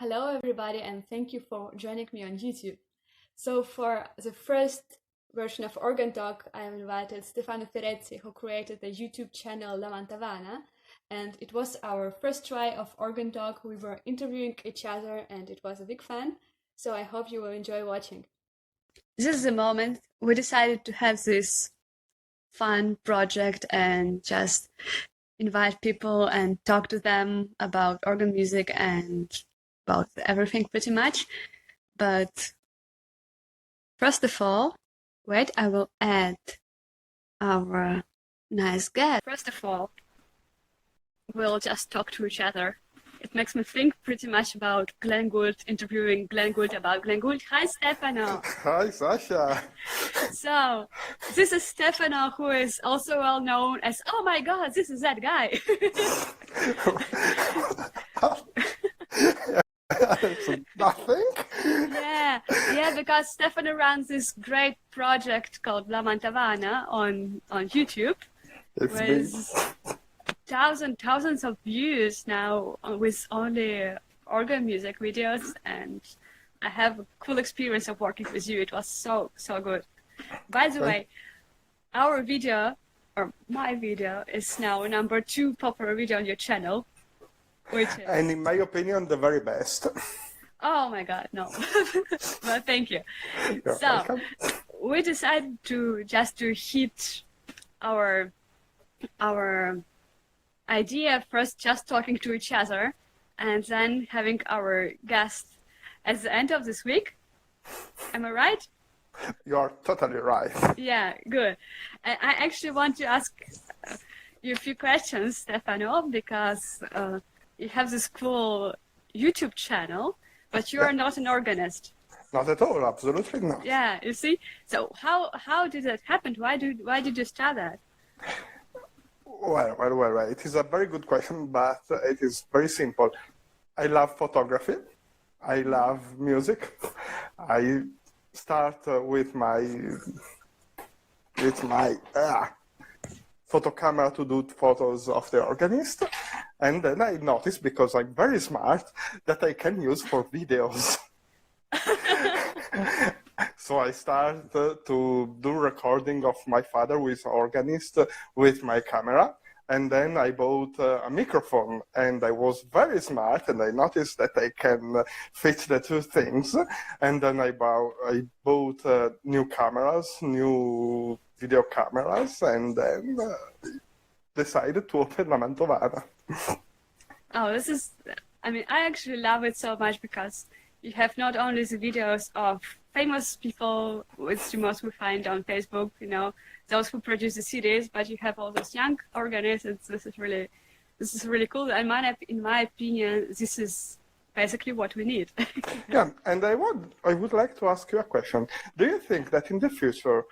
Hello everybody and thank you for joining me on YouTube. So for the first version of Organ Talk, I have invited Stefano Ferretti, who created the YouTube channel Lamantovana, and it was our first try of Organ Talk. We were interviewing each other and it was a big fun, so I hope you will enjoy watching. This is the moment we decided to have this fun project and just invite people and talk to them about organ music and about everything pretty much. But first of all, wait, I will add our nice guest. First of all, we'll just talk to each other. It makes me think pretty much about Glenn Gould, interviewing Glenn Gould about Glenn Gould. Hi, Stefano. Hi, Sasha. So, this is Stefano, who is also well known as, oh my god, this is that guy. Nothing? Yeah, because Stefano runs this great project called Lamantovana on YouTube. With thousands of views now with only organ music videos, and I have a cool experience of working with you. It was so good. By the way, our video, or my video, is now number 2 popular video on your channel, which is... And in my opinion, the very best. Oh my god, no. Well, thank you. You're welcome. We decided to hit our idea first, just talking to each other, and then having our guest at the end of this week. Am I right? You're totally right. Yeah, good. I actually want to ask you a few questions, Stefano, because you have this cool YouTube channel, but you are not an organist. Not at all, absolutely not. Yeah, you see? So how did that happen? Why did you start that? Well, it is a very good question, but it is very simple. I love photography. I love music. I start with my photo camera to do photos of the organist, and then I noticed, because I'm very smart, that I can use for videos. So I started to do recording of my father with organist with my camera, and then I bought a microphone, and I was very smart, and I noticed that I can fit the two things, and then I bought new cameras, new video cameras, and then decided to open Lamantovana. Oh, I actually love it so much, because you have not only the videos of famous people with streamers we find on Facebook, those who produce the CDs, but you have all those young organists. This is really cool. And in my opinion, this is basically what we need. Yeah, and I would like to ask you a question. Do you think that in the future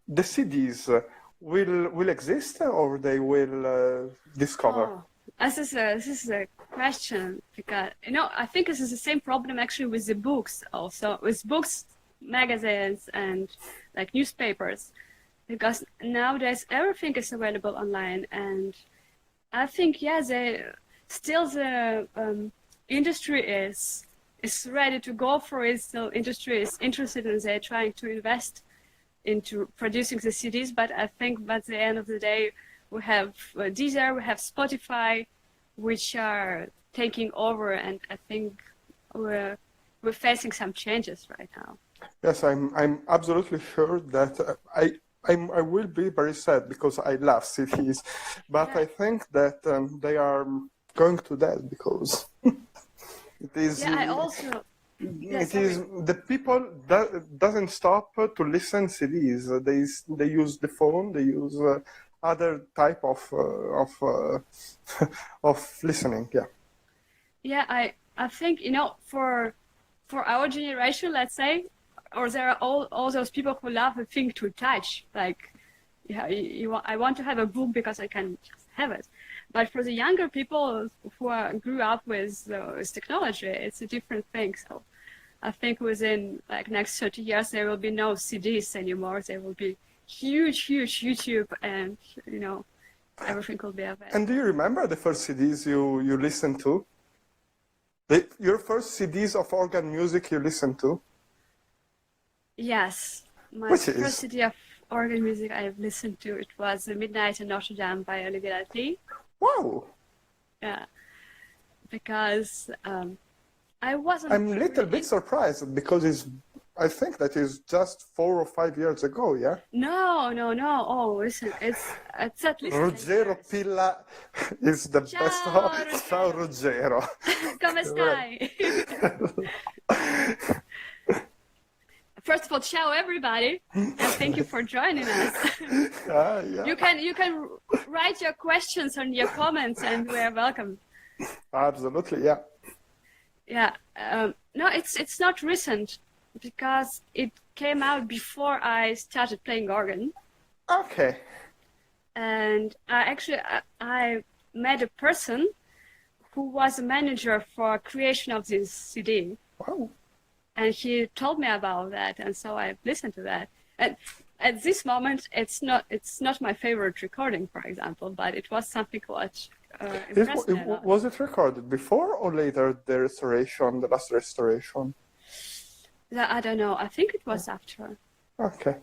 the CDs will exist, or they will discover? Oh, this is a question, because I think this is the same problem actually with the books, also with books, magazines, and like newspapers, because nowadays everything is available online, and I think the industry is ready to go for it. Still, industry is interested, and they're trying to invest into producing the CDs. But I think by the end of the day, we have Deezer, we have Spotify, which are taking over, and I think we're facing some changes right now. Yes, I'm absolutely sure that I will be very sad, because I love CDs, but yeah. I think that they are going to death, because it is. Yeah, I also. It is the people doesn't stop to listen CDs. They use the phone. They use other type of listening. Yeah. Yeah, I think for our generation, let's say, or there are all those people who love the thing to touch. Like, I want to have a book because I can just have it. But for the younger people who grew up with technology, it's a different thing. So I think within next 30 years, there will be no CDs anymore. There will be huge YouTube, and everything will be available. And do you remember the first CDs you listened to? Your first CDs of organ music you listened to? Yes, my Which first is? CD of organ music I've listened to, it was Midnight in Notre Dame by Unedited. Wow. Yeah, because I wasn't I'm a little really bit surprised because I think that is just 4 or 5 years ago, yeah? No. Oh, listen, it's at least 10 Ruggero years. Pilla is the best. Ciao, Ciao, Ruggero. Come stai? First of all, ciao everybody, and thank you for joining us. Yeah. You can write your questions and your comments, and we are welcome. Absolutely, yeah. Yeah, no, it's not recent because it came out before I started playing organ. Okay. And I met a person who was a manager for creation of this CD. Wow. And he told me about that, and so I listened to that. And at this moment, it's not my favorite recording, for example, but it was something what impressed me a lot. Was it recorded before or later the last restoration? I don't know. I think it was after. Okay.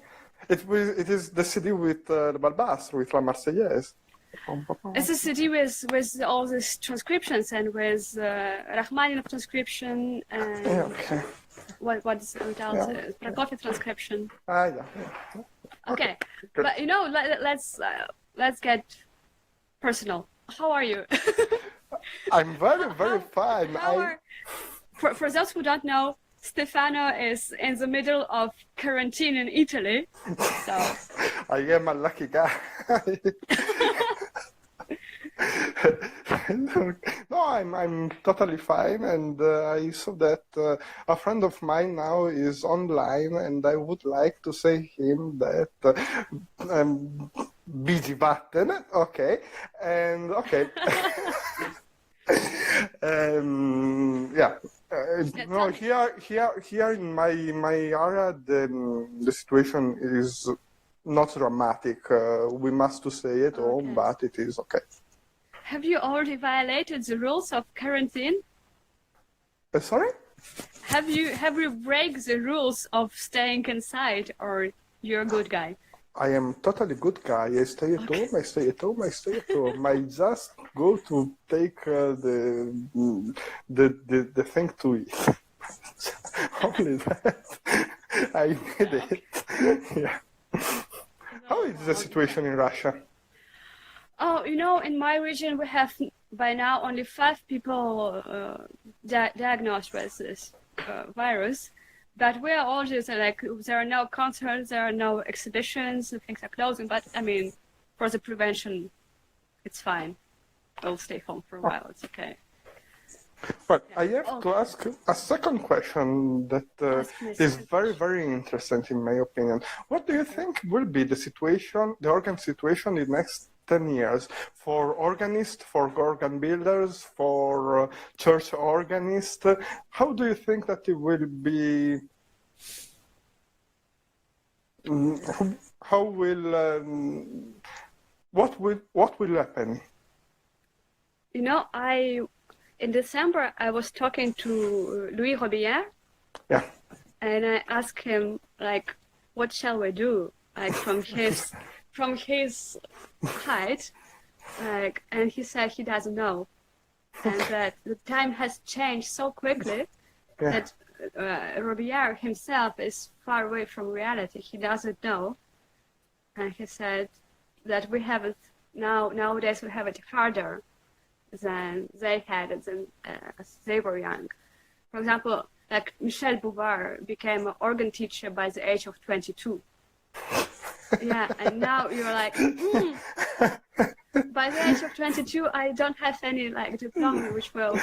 It is the CD with the Balbas, with La Marseillaise. It's a CD with all these transcriptions and with Rachmaninoff transcription and Okay. what's without Prokofiev transcription. Yeah. Okay, Good. but let's get personal. How are you? I'm very fine. For those who don't know, Stefano is in the middle of quarantine in Italy, so I am a lucky guy. No, I'm totally fine, and I saw that a friend of mine now is online, and I would like to say him that busy button, okay, and okay. Yeah. No, here in my area, the situation is not dramatic. We must to stay at home, but it is okay. Have you already violated the rules of quarantine? Sorry? Have you break the rules of staying inside, or you're a good guy? I am totally good guy. I stay at home. I stay at home. I stay at home. I just go to take the thing to eat. Only that. I need it. Yeah. How is the situation in Russia? Oh, in my region we have by now only 5 people diagnosed with this virus. But we are all just like, there are no concerts, there are no exhibitions, things are closing. But I mean, for the prevention, it's fine. We'll stay home for a while, it's okay. But I have to ask a second question that is very, very interesting in my opinion. What do you think will be the situation, the organ situation in the next 10 years for organists, for organ builders, for church organists? How do you think that it will be? How will? What will happen? In December I was talking to Louis Robillard. Yeah. And I asked him like, what shall we do? Like from his height, and he said he doesn't know, and that the time has changed so quickly that Robillard himself is far away from reality. He doesn't know, and he said that we have it nowadays. We have it harder than they had it as they were young. For example, like Michel Bouvard became an organ teacher by the age of 22. Yeah, and now you're like, by the age of 22, I don't have any diploma which will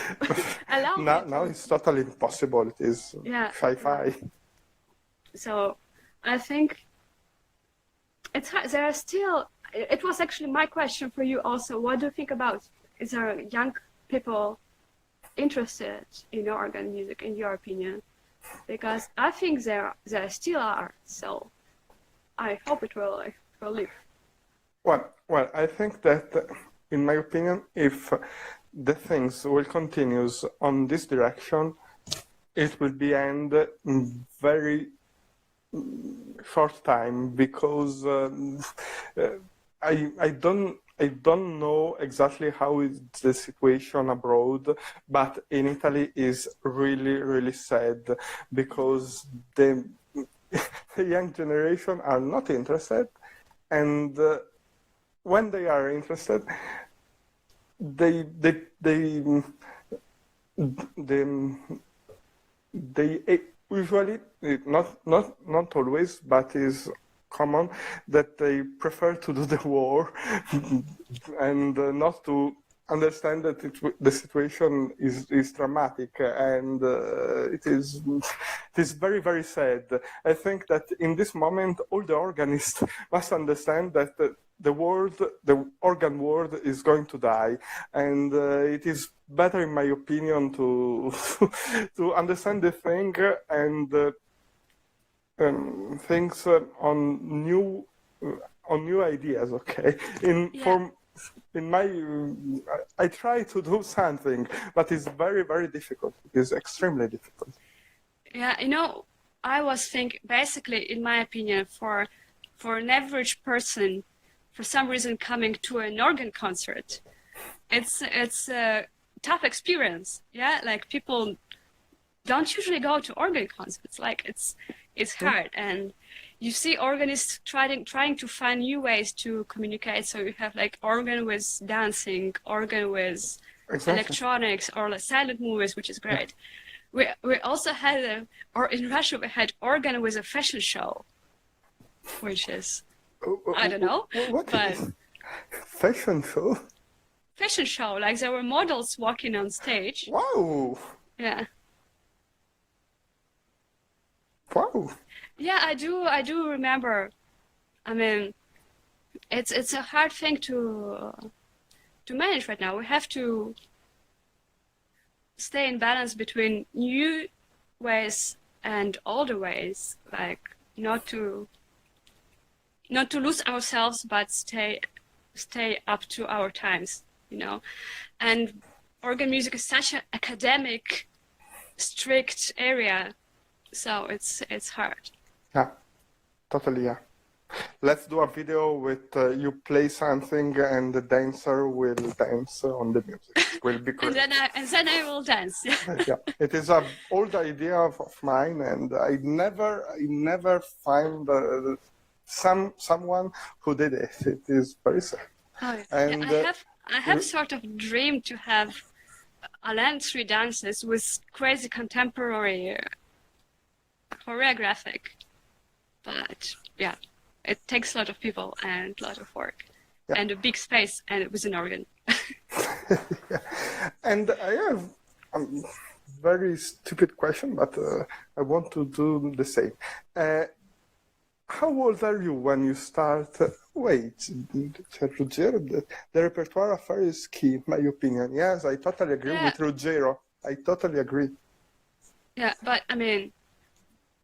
allow me. Now it's totally impossible. It is sci-fi. So I think it's hard. There are still. It was actually my question for you also. What do you think about? Is there young people interested in organ music, in your opinion? Because I think there still are. So I hope it will live. Well, I think that, in my opinion, if the things will continue on this direction, it will be end in very short time, because I don't know exactly how is the situation abroad, but in Italy is really, really sad, because the young generation are not interested, and when they are interested, they usually, not always, but is common, that they prefer to do the war and not to understand that the situation is dramatic, and it is very, very sad. I think that in this moment all the organists must understand that the organ world is going to die, and it is better, in my opinion, to to understand the thing and things on new ideas. Okay, in my I try to do something, but it's very, very difficult. It is extremely difficult. Yeah, I was thinking, basically, in my opinion, for an average person, for some reason coming to an organ concert, it's a tough experience. Yeah, like people don't usually go to organ concerts. Like it's hard, and you see organists trying to find new ways to communicate. So you have like organ with dancing, organ with electronics, or like silent movies, which is great. Yeah. We also had or in Russia we had organ with a fashion show, which is I don't know, but fashion show. Fashion show, like there were models walking on stage. Wow. Yeah. Wow. Yeah, I do remember. I mean, it's a hard thing to manage right now. We have to stay in balance between new ways and older ways, like not to lose ourselves, but stay up to our times, And organ music is such an academic, strict area, so it's hard. Yeah, totally. Yeah. Let's do a video with you play something and the dancer will dance on the music. It will be great. and then I will dance. Yeah, it is an old idea of mine, and I never find someone who did it. It is very sad. Oh, and yeah, I have sort of dreamed to have Alexandra dances with crazy contemporary choreographic, but yeah, it takes a lot of people and a lot of work, and a big space, and it was an organ. Yeah. And I have a very stupid question, but I want to do the same. How old are you when you start? Wait, Ruggero, the repertoire affair is key, in my opinion. Yes, I totally agree with Ruggero. I totally agree. Yeah, but I mean,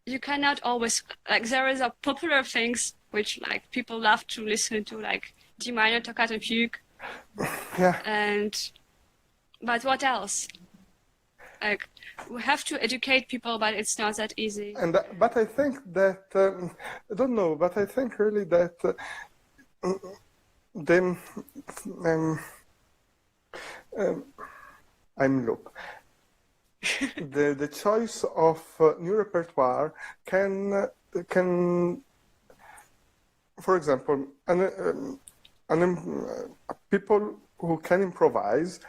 you cannot always, like, there is a popular things which like people love to listen to, like D minor toccata and fugue. Yeah. But what else? Like, we have to educate people, but it's not that easy. But I think that I don't know. But I think really that look. The choice of new repertoire can, for example, people who can improvise.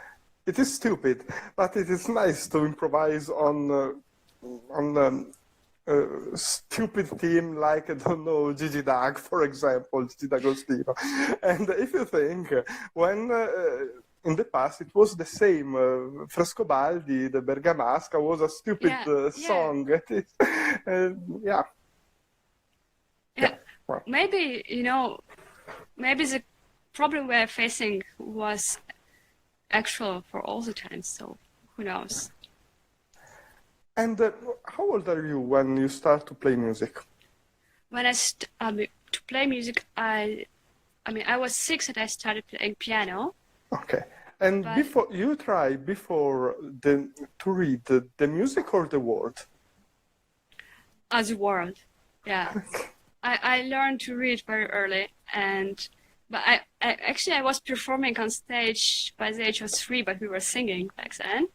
It is stupid, but it is nice to improvise on a stupid theme like, I don't know, Gigi Dag, for example, Gigi D'Agostino. And if you think, when in the past it was the same, Frescobaldi, the Bergamasca was a stupid song. Yeah. Well, maybe, maybe the problem we're facing was actual for all the time, so who knows? And how old are you when you start to play music? When to play music, I was 6 and I started playing piano. Okay. And But before you try to read the music or the word? as a world, yeah. I learned to read very early, but I was performing on stage by the age of 3, but we were singing back then.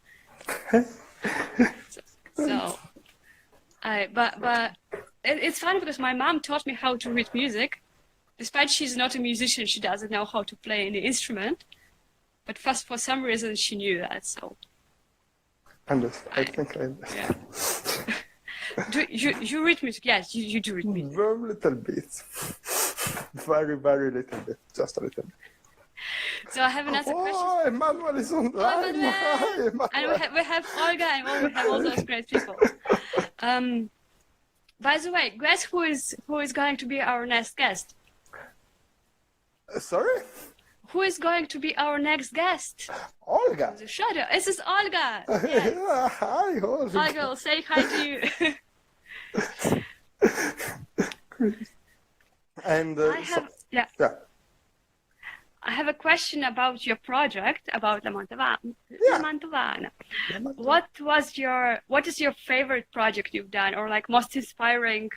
But it's funny because my mom taught me how to read music. Despite she's not a musician, she doesn't know how to play any instrument. But first, for some reason, she knew that. So. I think I understand. Yeah. Do you read music? Yes, you do read music. Very little bit. Very, very little bit. Just a little bit. So I have another question. Oh, Emmanuel is online. Oh, Emmanuel. Hi, Emmanuel. And we have Olga, and we have all those great people. By the way, guess who is going to be our next guest? Sorry? Who is going to be our next guest? Olga. The shadow. This is Olga. Yes. Hi, Olga. Olga, say hi to you. And I have a question about your project, about Lamantovana. Lamantovana. What is your favorite project you've done, or like most inspiring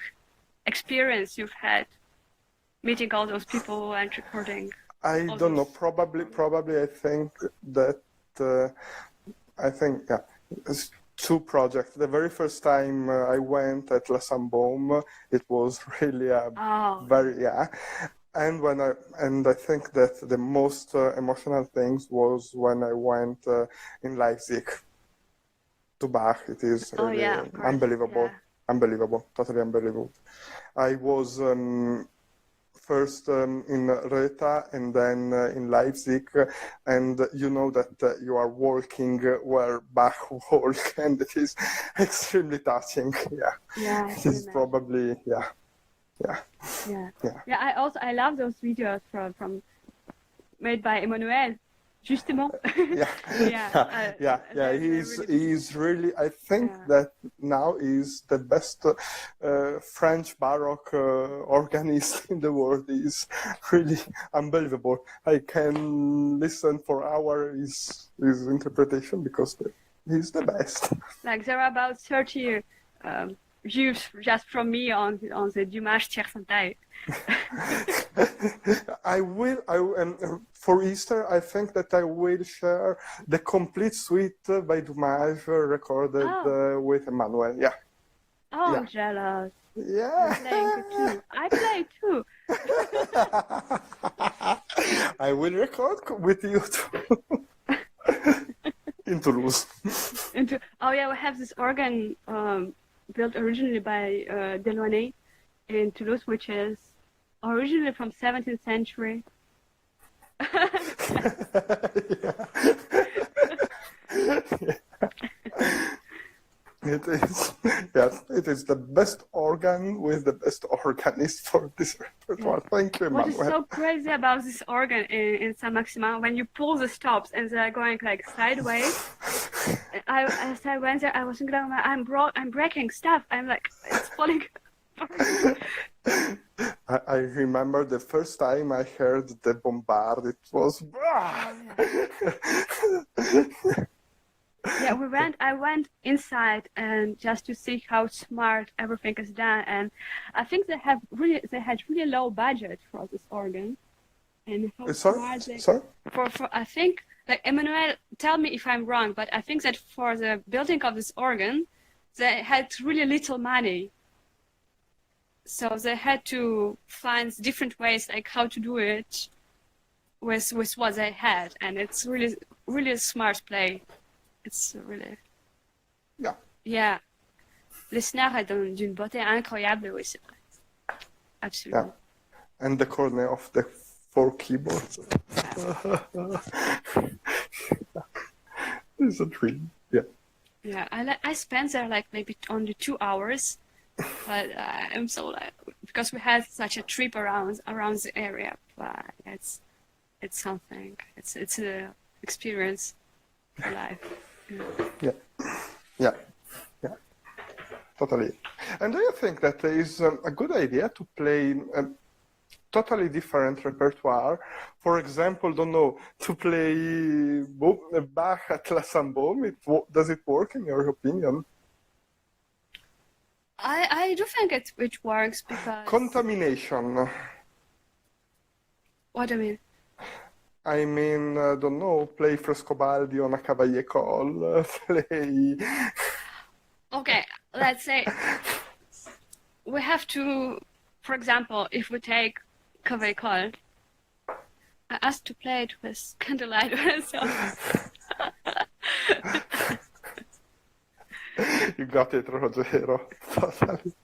experience you've had, meeting all those people and recording? I don't know. Probably. I think that. It's 2 projects. The very first time I went at La Samboom, it was really and I think that the most emotional things was when I went in Leipzig to Bach. It is really unbelievable, totally unbelievable. I was first in Rötha and then in Leipzig, and you know that you are walking where Bach walked, and it is extremely touching. Yeah, it is probably Yeah. I love those videos from made by Emmanuel. Justement. He's really. I think that now is the best French Baroque organist in the world. He's really unbelievable. I can listen for hours his interpretation because he's the best. Like there are about 30 views just from me on the Dumas Tiercentai. For Easter, I think that I will share the complete suite by Dumas recorded with Emmanuel. Yeah. Oh, I'm jealous. Yeah. I play too. I will record with you too. In Toulouse. We have this organ built originally by Deloigne in Toulouse, which is originally from 17th century. It is, yes, it is the best organ with the best organist for this repertoire. Thank you, Emmanuel. What is so crazy about this organ in Saint-Maximin, when you pull the stops and they're going like sideways, as I went there, I was thinking, I'm breaking stuff. I'm like, it's falling apart. I remember the first time I heard the bombard, it was... I went inside and just to see how smart everything is done, and I think they had really low budget for this organ. And how smart they... Sorry? For I think, like, Emmanuel, tell me if I'm wrong, but I think that for the building of this organ, they had really little money. So they had to find different ways, like how to do it with what they had, and it's really, really a smart play. It's really... Yeah. Le snare est d'une beauté incroyable, oui, c'est vrai. Absolument. Yeah. And the corner of the 4 keyboards. It's a dream. Yeah. Yeah, I spent there like maybe only 2 hours, but I'm so like, because we had such a trip around the area, but it's something. It's a experience for life. Yeah. Totally. And do you think that there is a good idea to play totally different repertoire. For example, don't know, to play Bach at La Samboom, does it work in your opinion? I do think it works because... Contamination. What do you mean? I mean, don't know, play Frescobaldi on a Cavaillé call, play... Okay, let's say we have to, for example, if we take Cavaillé call, I asked to play it with candlelight so... You got it, Rogero. Totally.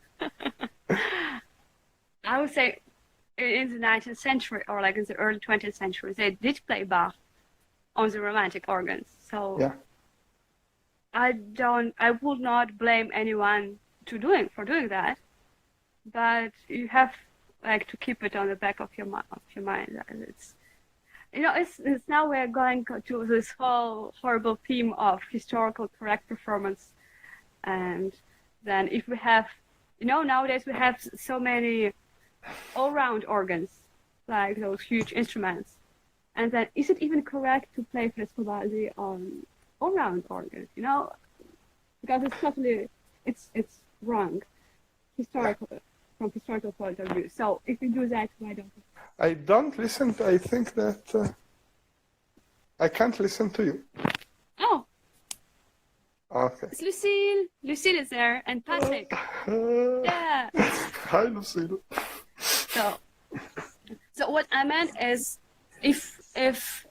I would say in the 19th century or like in the early 20th century, they did play Bach on the romantic organs. So yeah. I would not blame anyone for doing that, but you have like to keep it on the back of your mind. It's, you know, it's now we're going to this whole horrible theme of historical correct performance. And then if we have, you know, nowadays we have so many all-round organs, like those huge instruments. And then is it even correct to play Frescobaldi on all-round organs, you know? Because it's totally, it's wrong, from historical point of view. So if you do that, why don't you? I don't listen I think that I can't listen to you. Oh. Okay. It's Lucille. Lucille is there, and Patrick. Yeah. Hi, Lucille. So what I meant is, if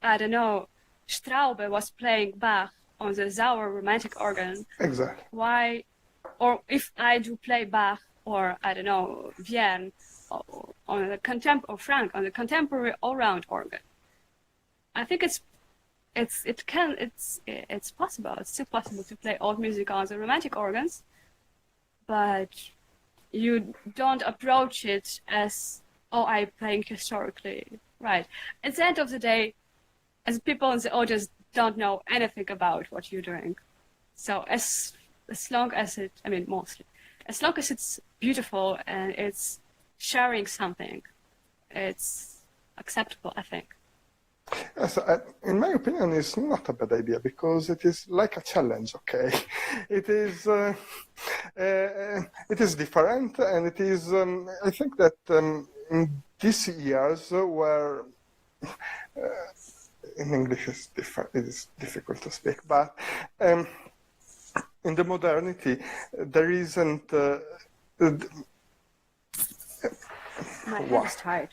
I don't know, Straube was playing Bach on the Sauer romantic organ. Exactly. Why, or if I do play Bach or I don't know Vienne on the Franck on the contemporary all-round organ, I think it's possible. It's still possible to play old music on the romantic organs, but you don't approach it as, oh, I'm playing historically right. At the end of the day, as people in the audience don't know anything about what you're doing, so as long as it, I mean, mostly, as long as it's beautiful and it's sharing something, it's acceptable, I think. Yes, in my opinion, it's not a bad idea because it is like a challenge. Okay, it is different, and it is. I think that in these years where in English is different, it is difficult to speak, but in the modernity there isn't. My hand is tired.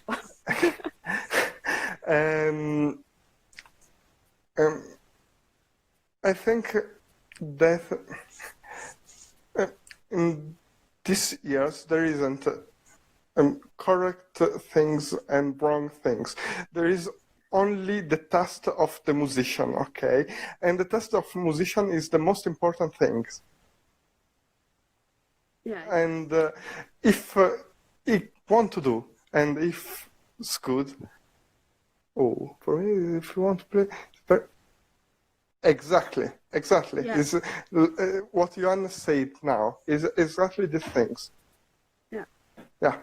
I think that in these years there isn't correct things and wrong things. There is only the taste of the musician, okay? And the taste of musician is the most important thing. Yeah. And if he want to do, and if it's good, oh, for me, if you want to play, exactly. Yeah. Is what Johanna said now is exactly the things. Yeah. Yeah.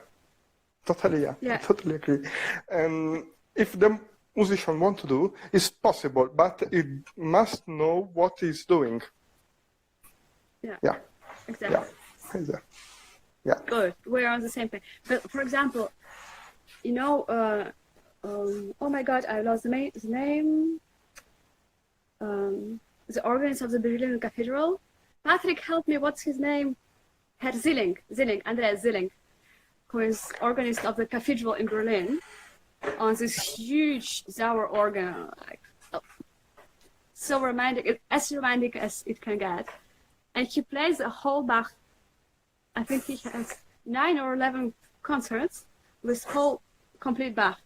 Totally. Yeah. Yeah. I totally agree. And if the musician want to do, it's possible, but it must know what he's doing. Yeah. Yeah. Exactly. Yeah. Yeah. Good. We're on the same page. But for example, you know, oh my God, I lost the name. The organist of the Berlin Cathedral. Patrick, help me. What's his name? Herr Zilling, Andreas Zilling, who is organist of the cathedral in Berlin, on this huge Sauer organ, like so romantic, as romantic as it can get, and he plays a whole Bach. I think he has 9 or 11 concerts with whole complete Bach.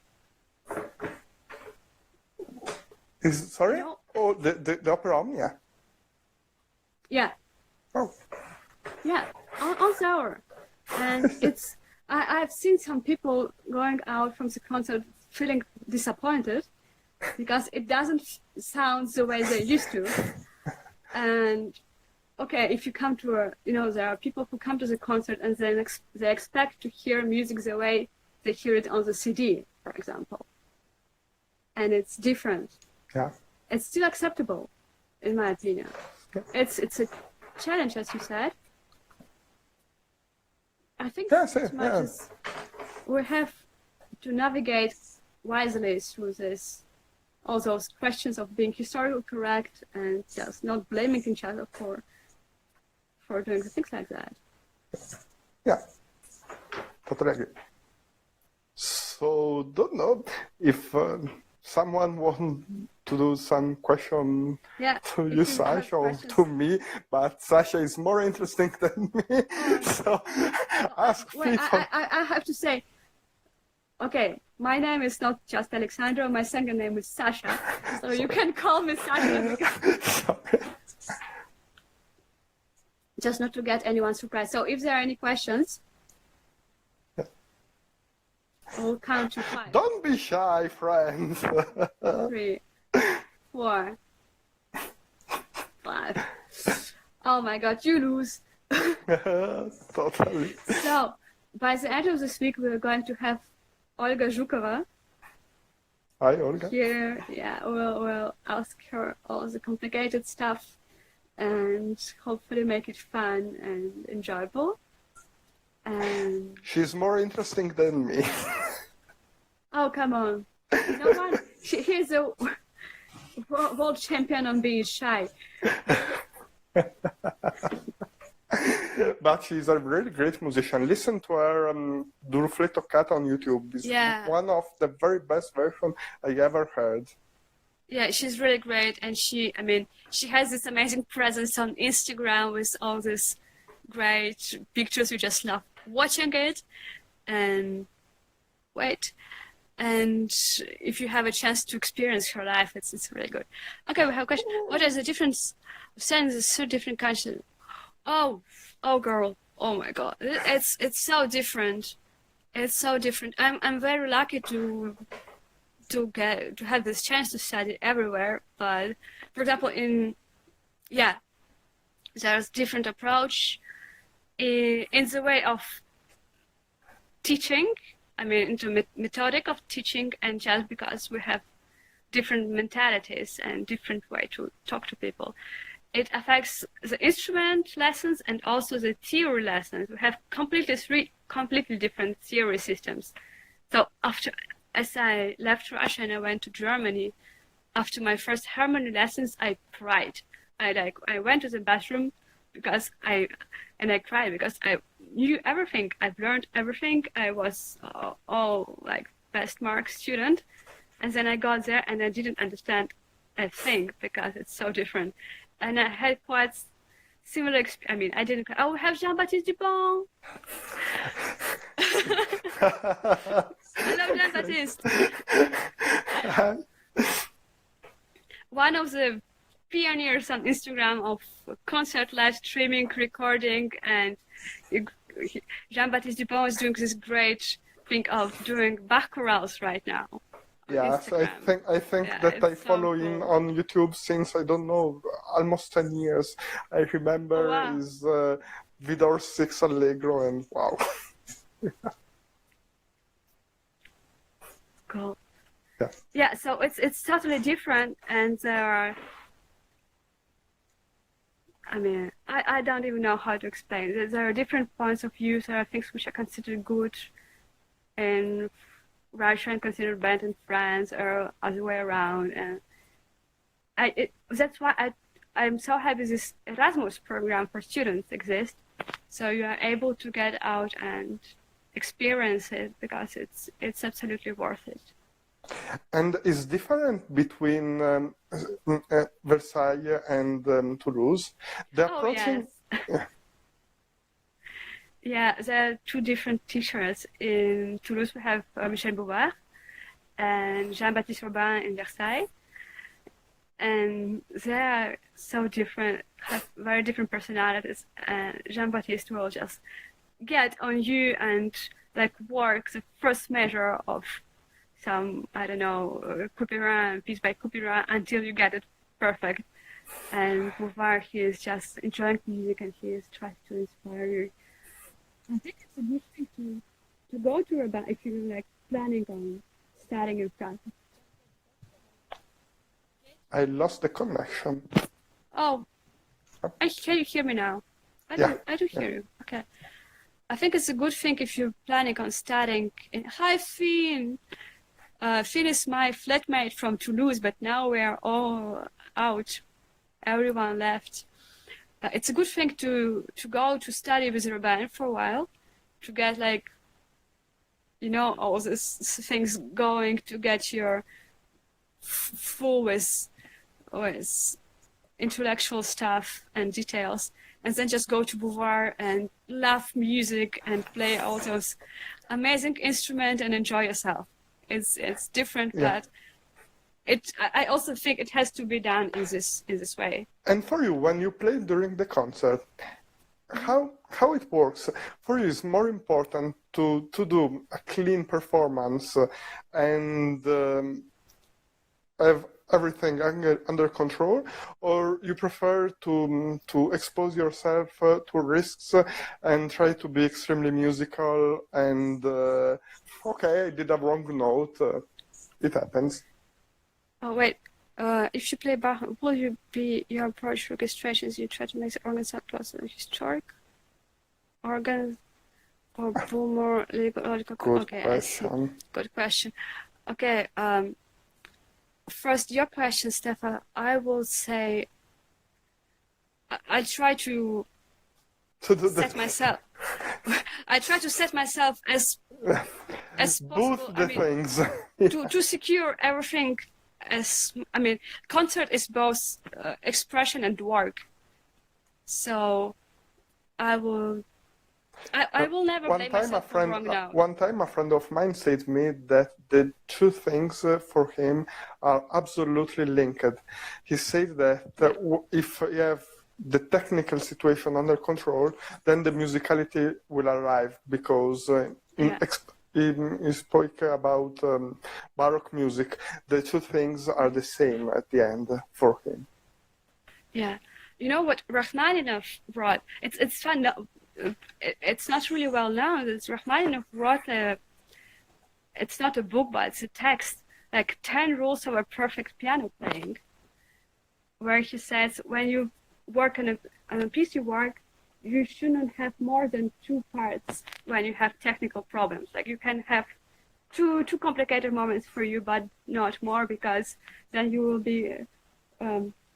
Sorry? No. Oh, the opera Omnia. Yeah. Oh. Yeah, on Sauer. And it's, I've seen some people going out from the concert feeling disappointed because it doesn't sound the way they used to. And okay, if you come to there are people who come to the concert and then they expect to hear music the way they hear it on the CD, for example. And it's different. Yeah. It's still acceptable, in my opinion. Yeah. It's a challenge, as you said. I think Yes, as much as we have to navigate wisely through all those questions of being historically correct and just not blaming each other for doing things like that. Yeah, totally agree. So, don't know if someone wants to do some question to you, Sasha, or to me, but Sasha is more interesting than me, so ask Wait, people. I have to say, okay, my name is not just Alexandra, my second name is Sasha, so you can call me Sasha. Sorry. Just not to get anyone surprised. So if there are any questions, I'll count to 5. Don't be shy, friends. 3, 4, 5. Oh my god, you lose. Totally. So, by the end of this week, we're going to have Olga Zhukova. Hi, Olga. Here, we'll ask her all the complicated stuff and hopefully make it fun and enjoyable. And she's more interesting than me. oh, come on. No one. He's a world champion on being shy. But she's a really great musician. Listen to her Do Rifletto Cat on YouTube. It's one of the very best versions I ever heard. Yeah, she's really great, and she has this amazing presence on Instagram with all these great pictures. You just love watching it. And if you have a chance to experience her life, it's really good. Okay, we have a question. What is the difference of saying the 2 different countries? Oh, girl. Oh my God. It's so different. It's so different. I'm very lucky to have this chance to study everywhere. But for example, there's different approach in the way of teaching. I mean, into methodic of teaching, and just because we have different mentalities and different way to talk to people. It affects the instrument lessons and also the theory lessons. We have completely different theory systems. So as I left Russia and I went to Germany, after my first harmony lessons, I cried. I went to the bathroom because I cried because I knew everything. I've learned everything. I was all like best mark student, and then I got there and I didn't understand a thing because it's so different. And I had quite similar experience. I mean, I didn't. Oh, we have Jean-Baptiste Dupont. Hello, Jean-Baptiste. One of the pioneers on Instagram of concert live streaming, recording, and Jean-Baptiste Dupont is doing this great thing of doing bacchorals right now. Yes, I think that I follow him on YouTube since, I don't know, almost 10 years. I remember his Vidor 6 Allegro, and wow. Cool. Yeah, so it's totally different, and there are, I mean, I don't even know how to explain. There are different points of view. There are things which are considered good in Russia and considered bad in France, or other way around. And that's why I'm so happy this Erasmus program for students exists. So you are able to get out and experience it because it's absolutely worth it. And it's different between Versailles and Toulouse. The approaching... Yes. Yeah, there are 2 different teachers. In Toulouse, we have Michel Beauvoir and Jean-Baptiste Robin in Versailles. And they are so different, have very different personalities. And Jean-Baptiste will just get on you and like work the first measure of some, I don't know, couperin, piece by couperin, until you get it perfect. And Beauvoir, he is just enjoying music and he is trying to inspire you. I think it's a good thing to go to a band if you're like planning on starting your practice? I lost the connection. Oh, can you hear me now? I do hear you. Okay. I think it's a good thing if you're planning on studying in. Hi, Finn. Finn is my flatmate from Toulouse, but now we are all out. Everyone left. It's a good thing to go to study with a band for a while, to get like, you know, all these things going, to get your full with intellectual stuff and details, and then just go to Beauvoir and love music and play all those amazing instruments and enjoy yourself. It's different, but I also think it has to be done in this way. And for you, when you play during the concert, how it works for you is more important to do a clean performance and have everything under control, or you prefer to expose yourself to risks and try to be extremely musical and okay, I did a wrong note, it happens. Oh wait, if you play Bach, will you be your approach to orchestrations? You try to make the organ sound closer to historic organ or more logical? Good question. Good question. Okay. First, your question, Stefan. I will say I try to set myself. I try to set myself as possible. Both the things. to secure everything. Concert is both expression and work. So I will never blame myself for wrong now. One time a friend of mine said to me that the two things for him are absolutely linked. He said that if you have the technical situation under control, then the musicality will arrive, because he spoke about Baroque music. The two things are the same at the end for him. Yeah. You know what Rachmaninoff wrote? It's fun. It's not really well known. Rachmaninoff wrote it's not a book, but it's a text, like 10 rules of a perfect piano playing, where he says when you work on a piece you work, you shouldn't have more than 2 parts when you have technical problems. Like you can have two complicated moments for you, but not more, because then you will be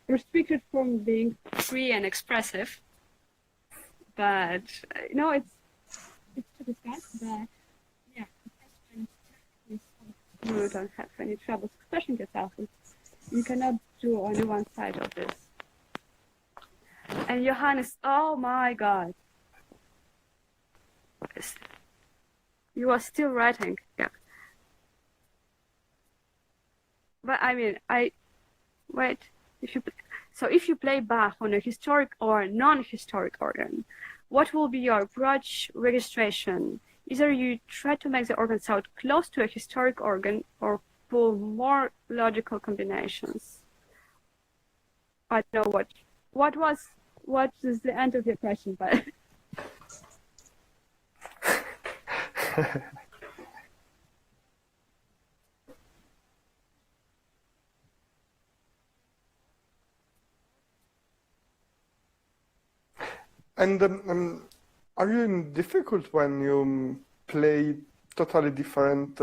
restricted from being free and expressive. But it's to discuss. But yeah, you don't have any trouble expressing yourself. You cannot do only one side of this. And Johannes, oh my God, you are still writing, yeah. But if you play Bach on a historic or non-historic organ, what will be your approach registration? Either you try to make the organ sound close to a historic organ or pull more logical combinations. I don't know what is the end of your question, but And are you difficult when you play totally different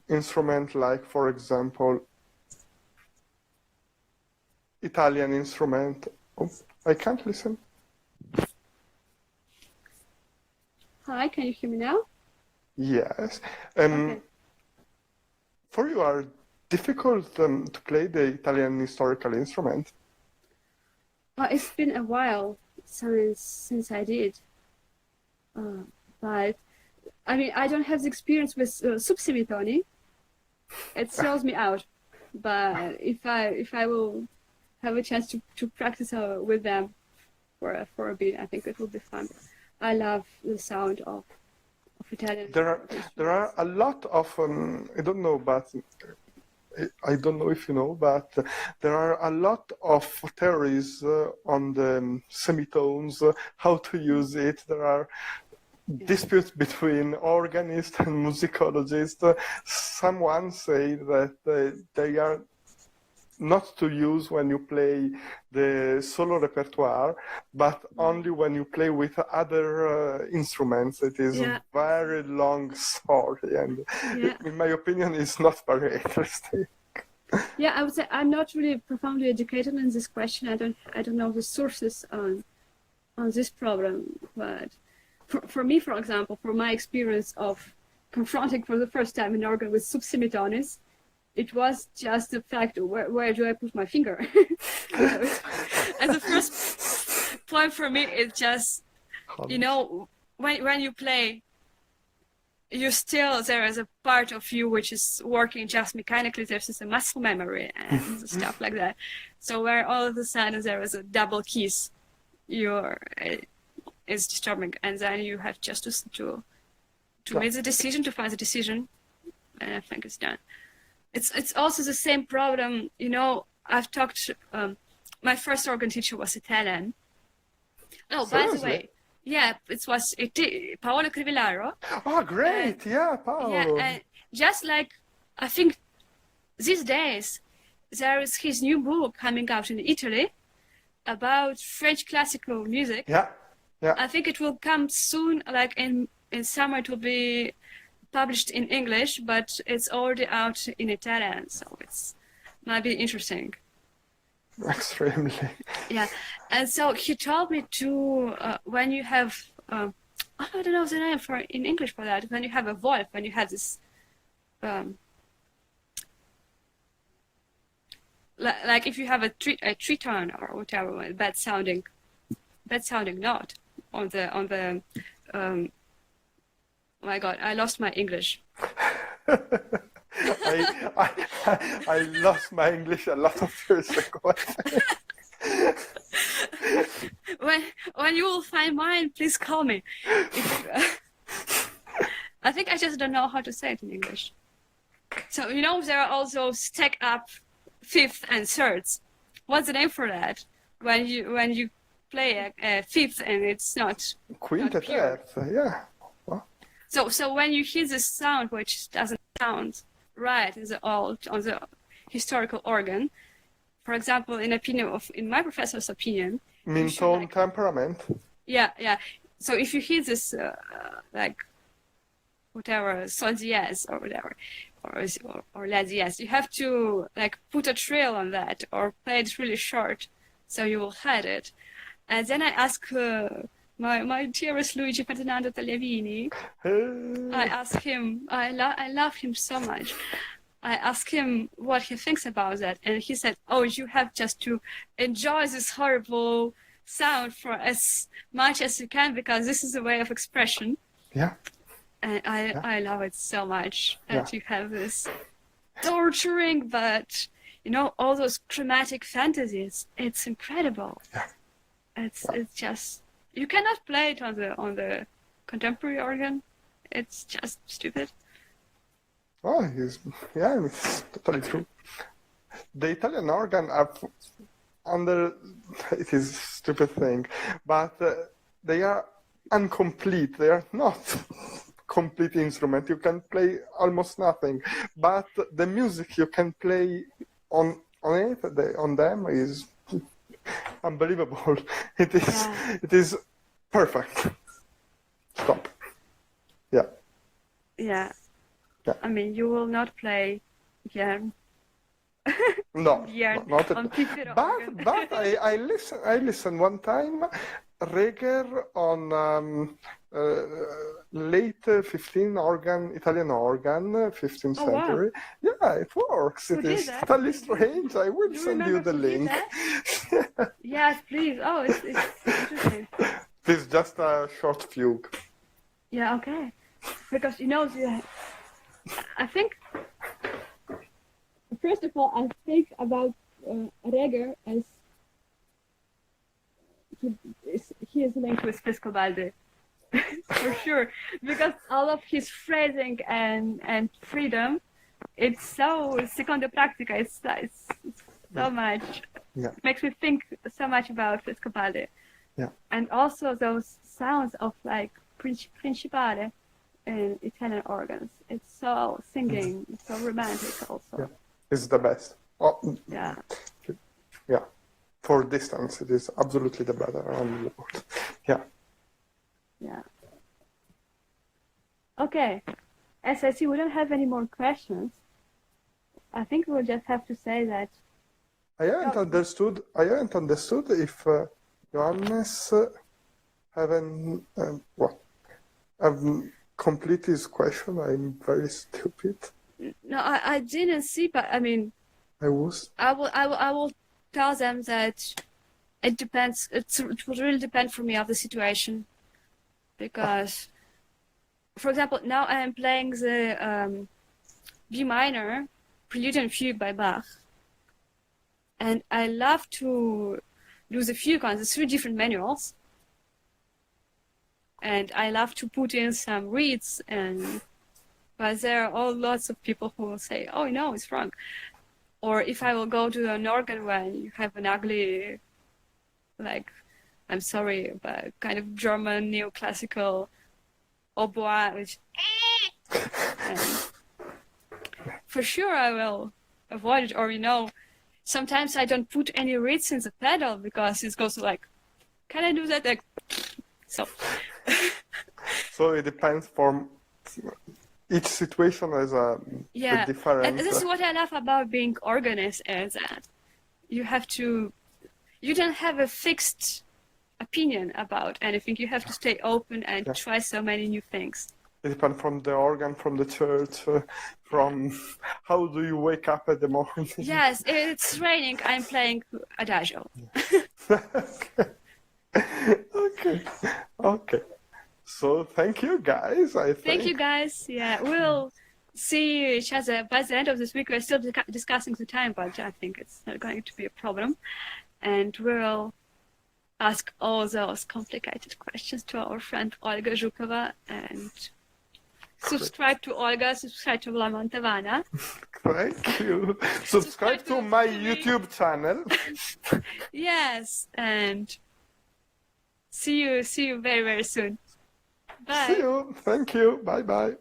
instrument, like, for example, Italian instrument? Oh, I can't listen. Hi, can you hear me now? Yes. Okay. For you, are difficult to play the Italian historical instrument? It's been a while since I did, but I don't have the experience with subsemitoni. It throws me out. But if I will have a chance to practice with them for a bit, I think it will be fun. I love the sound of Italian. There are a lot of I don't know, but I don't know if you know, but there are a lot of theories on the semitones, how to use it. There are disputes between organists and musicologists. Someone say that they are not to use when you play the solo repertoire, but only when you play with other instruments. It is a very long story, and in my opinion, it's not very interesting. Yeah, I would say I'm not really profoundly educated in this question. I don't know the sources on this problem, but for me, for example, for my experience of confronting for the first time an organ with subsemitones, it was just the fact where do I put my finger? And the first point for me is just, when you play, you still, there is a part of you which is working just mechanically. There's a muscle memory and stuff like that. So where all of a sudden there is a double keys, is disturbing, and then you have just to make the decision, to find the decision, and I think it's done. It's also the same problem, I've talked, my first organ teacher was Italian. Oh, by the way, it was Paolo Crivellaro. Oh, great, Paolo. Yeah, and just like, I think these days, there is his new book coming out in Italy about French classical music. Yeah. I think it will come soon, like in summer it will be published in English, but it's already out in Italian, so it's might be interesting. Extremely. Yeah, and so he told me to when you have I don't know the name for in English for that. When you have a Wolf, when you have this like if you have a tritone or whatever, a bad sounding note on the oh my God, I lost my English. I lost my English a lot of years ago. When you will find mine, please call me. I think I just don't know how to say it in English. So there are also stack up fifth and thirds. What's the name for that? When you play a fifth and it's not quintet, yeah. Well. So when you hear this sound, which doesn't sound right on the historical organ, for example, in my professor's opinion, mean tone, temperament. Yeah. So if you hear this like whatever sol diez or whatever, or la diez, you have to like put a trill on that or play it really short, so you will hide it. And then I ask my dearest Luigi Ferdinando Tagliavini. I ask him. I love him so much. I asked him what he thinks about that, and he said, "Oh, you have just to enjoy this horrible sound for as much as you can, because this is a way of expression." Yeah. And I love it so much that you have this torturing, but all those chromatic fantasies. It's incredible. Yeah. It's just, you cannot play it on the contemporary organ. It's just stupid. Oh, it's totally true. The Italian organ it is a stupid thing, but they are incomplete. They are not complete instrument. You can play almost nothing, but the music you can play on them is unbelievable. It is perfect. Stop. Yeah. Yeah. I mean, you will not play Björn. No, not at all. But I listened one time Reger on late 15th Italian organ, 15th century. Wow. Yeah, it works. It is totally strange. I will send you the link. Yes, please. Oh, it's interesting. It's just a short fugue. Yeah, okay. Because I think, first of all, I think about Reger as he is linked with Frescobaldi, for sure, because all of his phrasing and freedom, it's so secondo practica. It's so much. Yeah. Makes me think so much about Frescobaldi. Yeah. And also those sounds of like principale in Italian organs. It's so singing, it's so romantic also. Yeah. It's the best. Oh, yeah. Yeah. For distance, it is absolutely the better on the board. Yeah. Yeah. Okay. As I see we don't have any more questions, I think we'll just have to say that I haven't understood if Johannes haven't complete his question. I'm very stupid. No, I didn't see, but I mean, I will tell them that it depends. It will really depend for me of the situation, because, for example, now I am playing the B minor Prelude and Fugue by Bach, and I love to do the fugue on the 3 different manuals, and I love to put in some reeds, but there are all lots of people who will say, "Oh no, it's wrong." Or if I will go to an organ when you have an ugly, like, I'm sorry, but kind of German neoclassical hautbois, which, and for sure I will avoid it. Or, sometimes I don't put any reeds in the pedal because it goes like, can I do that? Like, so. So it depends from each situation as a different. And this is what I love about being organist, is that you don't have a fixed opinion about anything. You have to stay open and try so many new things. It depends from the organ, from the church, from how do you wake up at the morning. Yes, it's raining. I'm playing Adagio. Okay. So thank you, guys. Thank you, guys. Yeah, we'll see each other by the end of this week. We're still discussing the time, but I think it's not going to be a problem. And we'll ask all those complicated questions to our friend Olga Zhukova, and subscribe to Olga, subscribe to Lamantovana. Thank you. Subscribe to my YouTube channel. Yes, and see you very, very soon. Bye. See you. Thank you. Bye-bye.